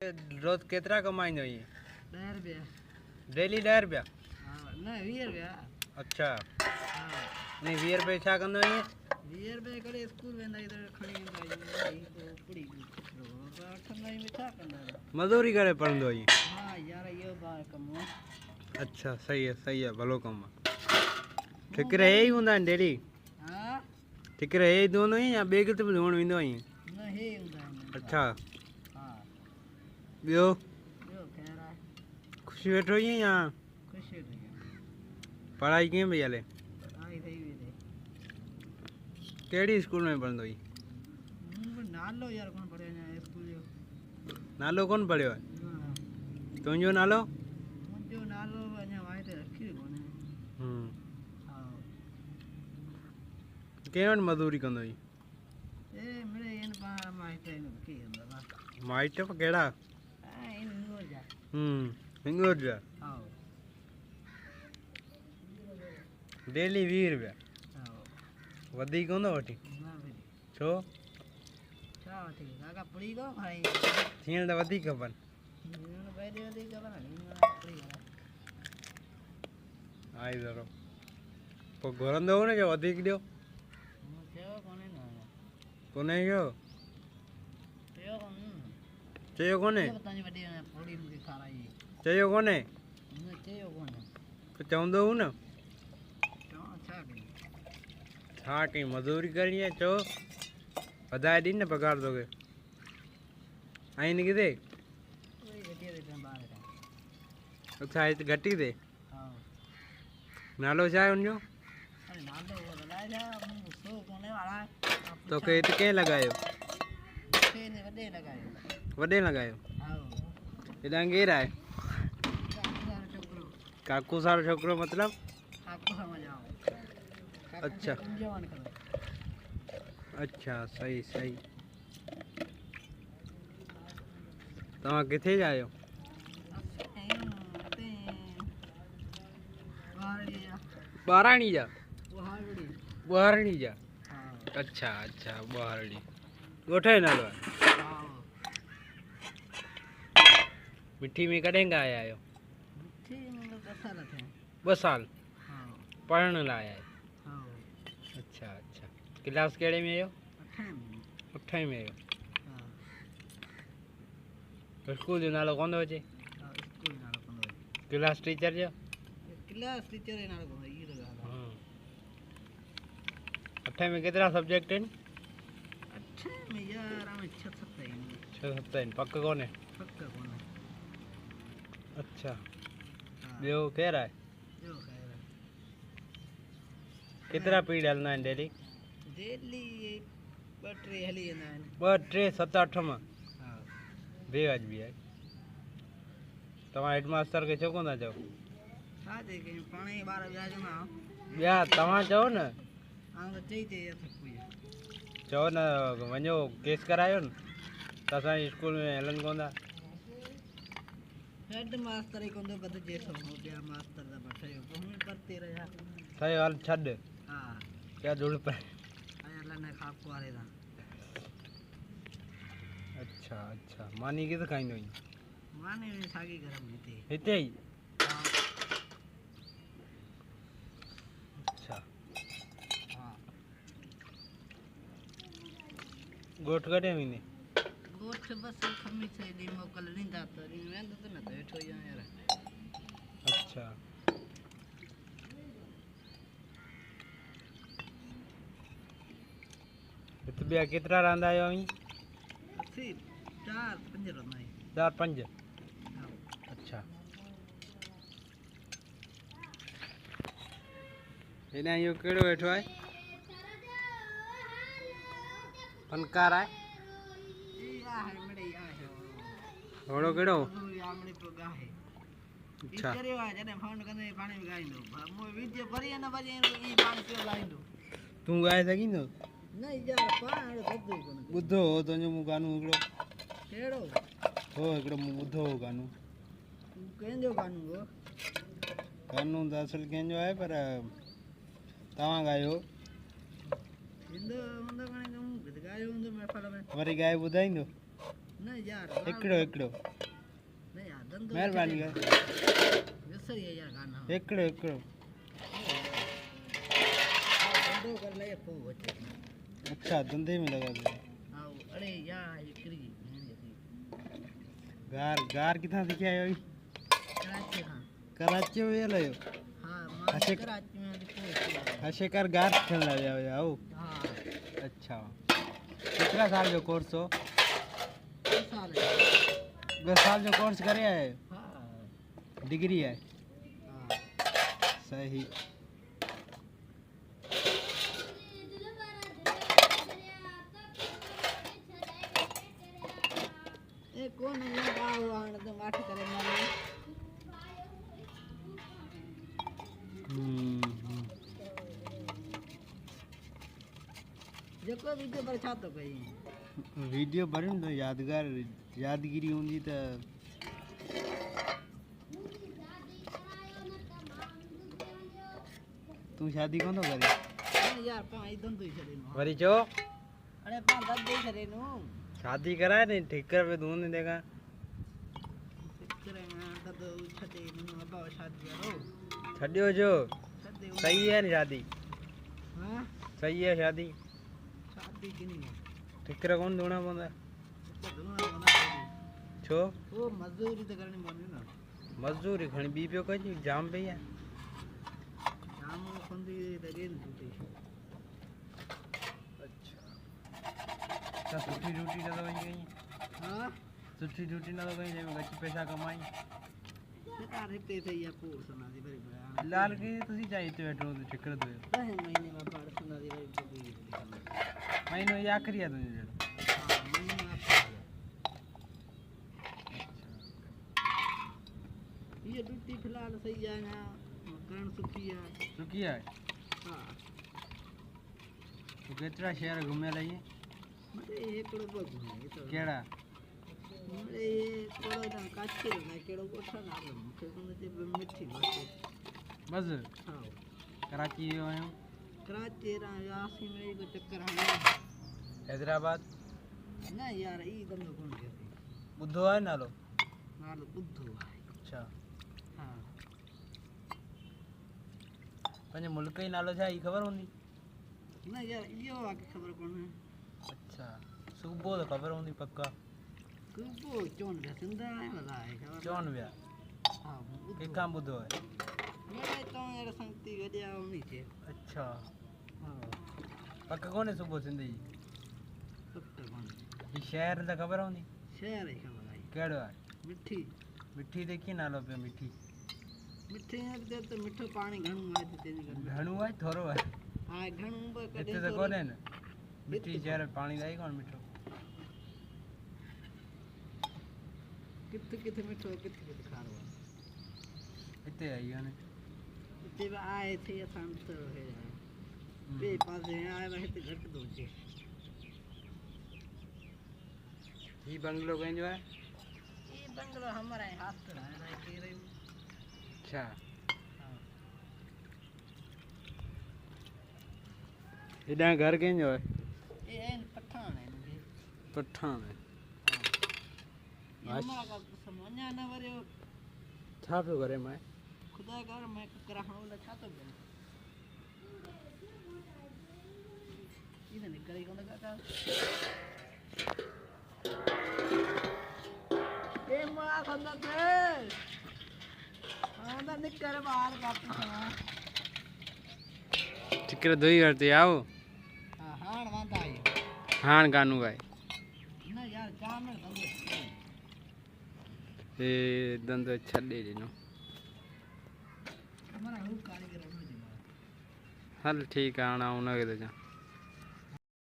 रोज केतरा कमाईंदो ही? 10 रुपया डेली 10 रुपया? हाँ न 20 रुपया। अच्छा हाँ नहीं 20 रुपये छा कंदो ही? 20 रुपये करे स्कूल वेंदा इधर खणी वेंदा ही तो पढ़ी तो अठन में छा कंदा मजदूरी करे पढ़ंदो ही? हाँ यार यो बार कम अच्छा सही है भलो कम ठिकरे हे ही हुंदा आहिनि डेली? हाँ ठिकरे हे ही धोंदो ही या ॿिए किथे बि धोअण वेंदो आहीं? न हे हुंदा आहिनि। अच्छा हाँ ॿियो ॿियो ख़ैर आहे? खुशी वेठो ही या ख़ुशि थी पढ़ाई कीअं पई हले? पढ़ाई थी वेंदी। कहिड़ी स्कूल में पढ़ंदो ही? नालो यार कोन पढ़ियो अञा स्कूल जो। नालो कोन पढ़ियो आहे? हाँ तुंहिंजो नालो? मुंहिंजो नालो अञा वाहे ते रखियो कोन्हे। हाँ कंहिं वटि मज़दूरी कंदो ही? ए मिड़े इन पाण माइट की हूंदा बा माइट कहिड़ा? इन हिंगोर जा। हिंगोर जा? हाँ डेली 20 रुपया? हाँ वधीक कोन थो वठी? ना भी छो? छा वठी काका पुड़ी को खाई थियण त वधीक खपनि। इन बैठे वधी खबर इन पुड़ी आई ज़रो पोइ घुरंदो हो न जो वधीक ॾियो? चयो कोन्हे न कोन्हे इहो? चयो कोन्हे चयो कोन्हे? तव्हांजी वॾी पुड़ी मूंखे खाराई चयो कोन्हे? न चयो कोन्हे त चवंदो हो न? चवां छा कई छा कई मज़दूरी करणी आहे चओ वधाए ॾी न पघार तोखे आहिनि किथे? कोई घटिया देते हैं बाहर का। अच्छा हिते घटी थिए? हाँ नालो छा आहे हुनजो? अरे नालो वो लगाया जा सो कोने वाला तोखे हिते कंहिं लॻायो? के ने वडे लगायो। वॾे लॻायो? हाँ हेॾां केरु आहे? छोकरो काकू सारो छोकिरो मतिलबु? आपको समझ आओ। अच्छा जवान करो। अच्छा सही तव्हां किथे जा आहियो? ॿाराणी जा? ॿुहारणी जा? अच्छा ॿुहारणी ॻोठ जो नालो आहे? मिठी में कॾहिं खां आया आहियो? 2 साल पढ़ण लाइ आया आहियो? अच्छा क्लास कहिड़े में आहियो? 8 में आहियो? स्कूल जो नालो कोन थो अचे? क्लास टीचर जो? क्लास टीचर जो नालो कोन इहो ॻाल्हि आहे। 8 में केतिरा सब्जेक्ट आहिनि? 8 में यार हमें 6-7 आहिनि। 6-7 आहिनि पक कोन्हे? पक कोन्हे। अच्छा ॿियो केरु आहे? ॿियो ख़ैर केतिरा पीरियड हलंदा आहिनि डेली? डेली 2-3 हली वेंदा आहिनि। 2 3 7 8 मां? हाँ बेवाजिबी आहे। तव्हां हेडमास्टर खे छो कोन था चओ? छा चई कयूं पाण ई ॿार ॿिया चवंदा ॿिया तव्हां चओ न। आउं त चई अथसि चओ न वञो केस करायो न त असांजे स्कूल में हलनि कोन था। हेड मास्टर ई कोन थो बदिजे थो ॿिया मास्टर त ठहियो पोइ हूअं परते रहिया। ठहियो हल छॾ हा क्या धूड़ पए। अञा न खाप वारे था। अच्छा मानी किथे खाईंदो आहीं? माने में साॻी गरम हिते ई? अच्छा हाँ ॻोठ कॾहिं वेंदे? ॻोठ बसि ख़मीस ॾींहुं मोकल ॾींदा त वेंदो त न त वेठो ई आहियां यार। अच्छा हिते ॿिया केतिरा रहंदा आहियो? असीं 4-5 रहंदा आहियूं। 4-5? अच्छा हेॾां इहो कहिड़ो वेठो आहे? फनकार आहे? ओड़ो कहिड़ो? अच्छा तूं ॻाए सघींदो? ॿुधो हो तुंहिंजो मूं गानो हिकिड़ो हो हिकिड़ो मूं ॿुधो हो गानो। गानो त असुल कंहिंजो आहे पर तव्हां ॻायो वरी ॻाए ॿुधाईंदो? न यार एकड़ो एकड़ो न यार धंधो मेहरबानी कर विसरी यार गाना एकड़ो एकड़ो धंधो कर ले पो बचे अच्छा धंधे में लगा दे हां अरे यार एकड़ी गार गार कितना दिखे आयो कराची हां कराची में ये लो हां मां कराची में दिखो हशे कर गार खेलना जाओ आओ हां अच्छा कितना साल जो कोर्स हो 10 साल 10 साल जो कोर्स करे है हां डिग्री है हां सही ए कौन लगा हुआ है तो माठ करे मारे जेको वीडियो पर छा तो कई वीडियो बरन तो यादगार यादगिरी होंदी त तू शादी कौन तो करी अरे यार पा ई धंधो ही छड़े नो वरी चो अरे पा धंधो ही छड़े नो शादी कराए नहीं ठेकर पे दून नहीं देगा करे ना धंधो छड़े नो अब शादी करो छड्यो जो छड़े सही है नहीं शादी हां सही है शादी शादी की नहीं ठेकर कौन दूना पौंदा तो दोनों बना छो वो मजदूरी तो करनी पड़नी ना मजदूरी खणी बी पियो कजी जाम पे है शाम को फंदी दगेन टूटी अच्छा तो सुठी ड्यूटी ना तो वही गई हां सुठी ड्यूटी ना तो गई जे गच्ची पैसा कमाई सरकार हिते थे या पूर सुना दी बड़ी बड़ा लाल के तुसी चाहिए तो बैठो तो ठेकर दो 10 महीने में बाड़ सुना दी बड़ी बड़ी महीनो ये आखिरी है तुझे जेड़ो हां महीने में ये ड्यूटी फिलहाल सही है ना करण सुखी है सुखी है हां तो केतरा शहर घूमे लई मरे एकड़ो बगु है तो केड़ा मरे ये कोड़ो ना काचे ना केड़ो कोठा ना मुखे तो ते मिठी बात बस हां कराची आयो कराची रा यासी में को चक्कर है हैदराबाद ना यार ई धंधो कोन के बुद्धो है नालो नालो बुद्धू अच्छा हां पंजे मुल्क ही नालो छा ई खबर होंदी ना यार यो आके खबर कोन है अच्छा सुबह तो खबर होंदी पक्का कुबो चोन का सिंधा है वाला है खबर चौन व्या हां के काम बुद्धो है मेरे तो यार संगती गडिया होनी छे अच्छा हां पक्का कौन है सुबह सिंधी पक्का कोन ई शहर दा खबर होंदी शहर है खबर आई केड़ो है मिठी मिठी देखी नालो पे मिठी मिठे दे तो मिठो पानी घणो आए ते तेनी कर घणो है थोरो है हां घणो ब कदे इते तो कोने न मिठी शहर पानी दाई कौन मिठो किथे किथे मिठो किथे किथे खारो इते आई ने इते आए थे असां तो है बे पासे आए वह ते घट दो छे ई बंगलो कहीं जो है ये बंगलो हमारा है हाथ है ना के रे अच्छा हां इधर घर कहीं जो है ये है पठान है मुझे पठान है हमारा का समझना ना वरे छा पे करे मैं खुदा कर मैं कराहणो ला छा तो बन इने निकले कोन काका ए मां खंदा ते आंदा निकर बाहर कापी ठिकर दोई करते आओ हां हां वांदा आई हान गानू गाए ना यार काम में धंधो ए दंदो छड़े दिनो हमारा हु कारीगर होने जी हल ठीक है आना उन के तो जा